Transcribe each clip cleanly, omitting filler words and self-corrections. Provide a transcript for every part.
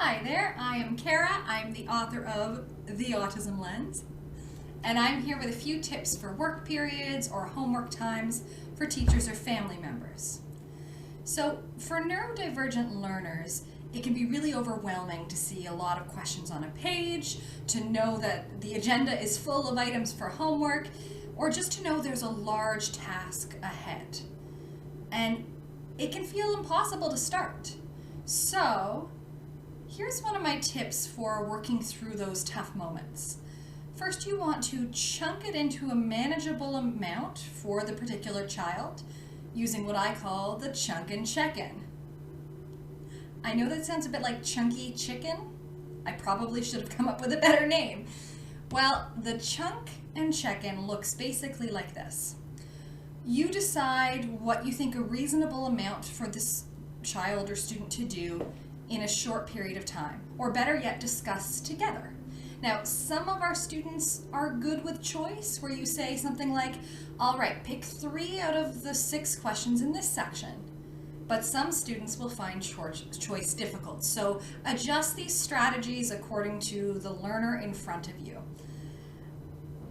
Hi there, I am Kara. I'm the author of The Autism Lens, and I'm here with a few tips for work periods or homework times for teachers or family members. So for neurodivergent learners, it can be really overwhelming to see a lot of questions on a page, to know that the agenda is full of items for homework, or just to know there's a large task ahead. And it can feel impossible to start. So here's one of my tips for working through those tough moments. First, you want to chunk it into a manageable amount for the particular child, using what I call the chunk and check-in. I know that sounds a bit like chunky chicken. I probably should have come up with a better name. Well, the chunk and check-in looks basically like this. You decide what you think a reasonable amount for this child or student to do in a short period of time, or better yet, discuss together. Now, some of our students are good with choice, where you say something like, all right, pick 3 out of the 6 questions in this section. But some students will find choice difficult. So adjust these strategies according to the learner in front of you.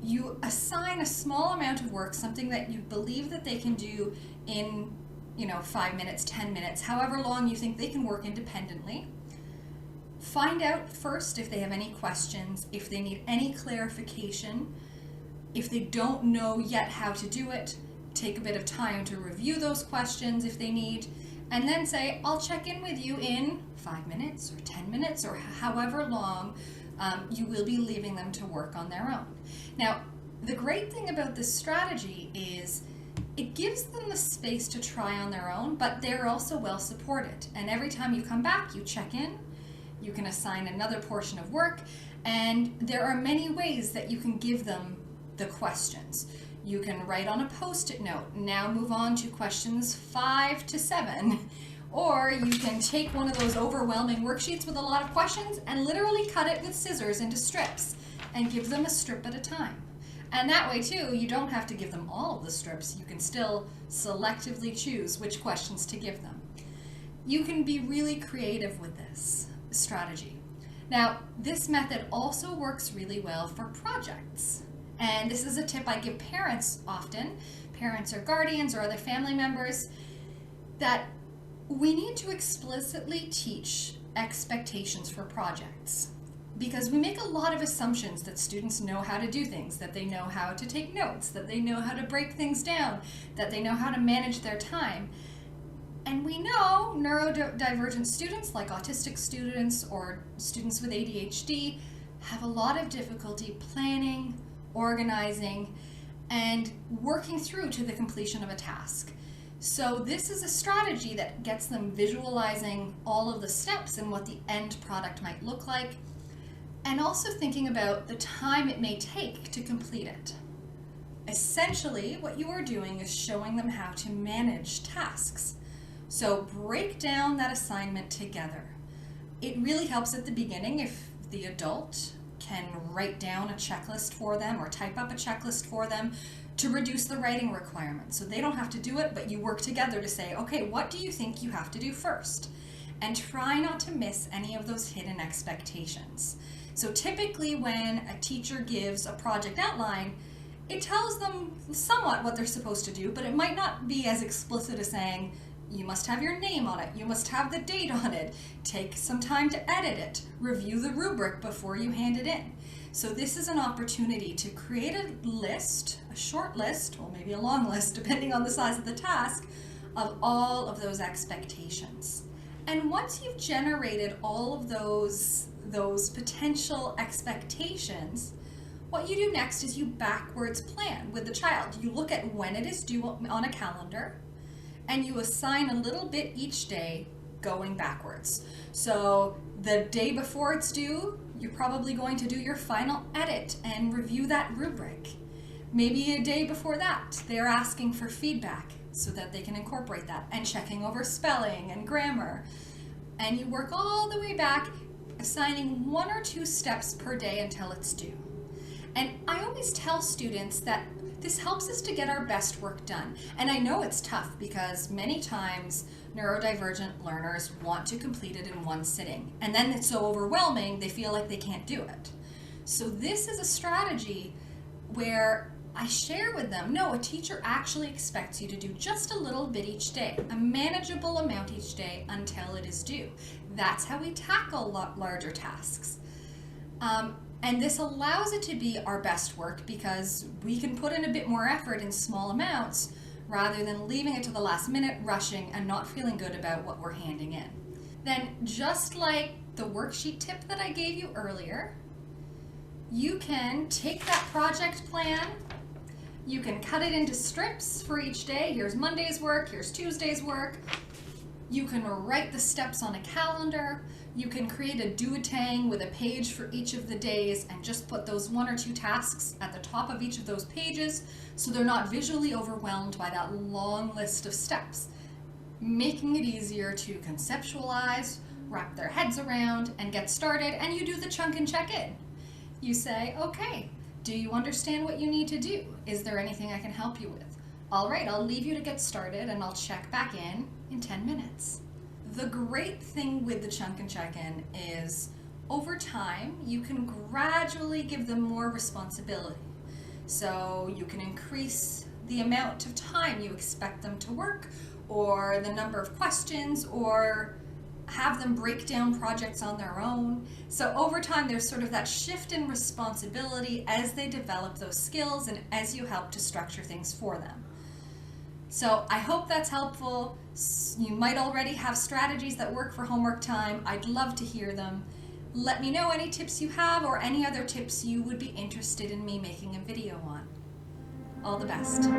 You assign a small amount of work, something that you believe that they can do in 5 minutes, 10 minutes, however long you think they can work independently. Find out first if they have any questions, if they need any clarification. If they don't know yet how to do it, take a bit of time to review those questions if they need, and then say, I'll check in with you in 5 minutes or 10 minutes or however long you will be leaving them to work on their own. Now, the great thing about this strategy is it gives them the space to try on their own, but they're also well supported. And every time you come back, you check in, you can assign another portion of work, and there are many ways that you can give them the questions. You can write on a Post-it note, now move on to questions 5 to 7. Or you can take one of those overwhelming worksheets with a lot of questions and literally cut it with scissors into strips and give them a strip at a time. And that way too, you don't have to give them all of the strips. You can still selectively choose which questions to give them. You can be really creative with this strategy. Now, this method also works really well for projects. And this is a tip I give parents often, parents or guardians or other family members, that we need to explicitly teach expectations for projects. Because we make a lot of assumptions that students know how to do things, that they know how to take notes, that they know how to break things down, that they know how to manage their time. And we know neurodivergent students, like autistic students or students with ADHD, have a lot of difficulty planning, organizing, and working through to the completion of a task. So this is a strategy that gets them visualizing all of the steps and what the end product might look like, and also thinking about the time it may take to complete it. Essentially, what you are doing is showing them how to manage tasks. So break down that assignment together. It really helps at the beginning if the adult can write down a checklist for them or type up a checklist for them to reduce the writing requirements. So they don't have to do it, but you work together to say, okay, what do you think you have to do first? And try not to miss any of those hidden expectations. So typically when a teacher gives a project outline, it tells them somewhat what they're supposed to do, but it might not be as explicit as saying, you must have your name on it, you must have the date on it, take some time to edit it, review the rubric before you hand it in. So this is an opportunity to create a list, a short list, or maybe a long list, depending on the size of the task, of all of those expectations. And once you've generated all of those potential expectations, what you do next is you backwards plan with the child. You look at when it is due on a calendar, and you assign a little bit each day going backwards. So the day before it's due, you're probably going to do your final edit and review that rubric. Maybe a day before that, they're asking for feedback so that they can incorporate that and checking over spelling and grammar. And you work all the way back, assigning 1 or 2 steps per day until it's due. And I always tell students that this helps us to get our best work done. And I know it's tough because many times neurodivergent learners want to complete it in one sitting. And then it's so overwhelming, they feel like they can't do it. So this is a strategy where I share with them, no, a teacher actually expects you to do just a little bit each day, a manageable amount each day until it is due. That's how we tackle larger tasks. And this allows it to be our best work because we can put in a bit more effort in small amounts rather than leaving it to the last minute, rushing, and not feeling good about what we're handing in. Then, just like the worksheet tip that I gave you earlier, you can take that project plan, you can cut it into strips for each day. Here's Monday's work, here's Tuesday's work. You can write the steps on a calendar. You can create a do-a-tang with a page for each of the days and just put those 1 or 2 tasks at the top of each of those pages so they're not visually overwhelmed by that long list of steps, making it easier to conceptualize, wrap their heads around, and get started. And you do the chunk and check in. You say, okay, do you understand what you need to do? Is there anything I can help you with? All right, I'll leave you to get started and I'll check back in 10 minutes. The great thing with the chunk and check-in is over time, you can gradually give them more responsibility. So you can increase the amount of time you expect them to work, or the number of questions, or have them break down projects on their own. So over time, there's sort of that shift in responsibility as they develop those skills and as you help to structure things for them. So I hope that's helpful. You might already have strategies that work for homework time. I'd love to hear them. Let me know any tips you have or any other tips you would be interested in me making a video on. All the best.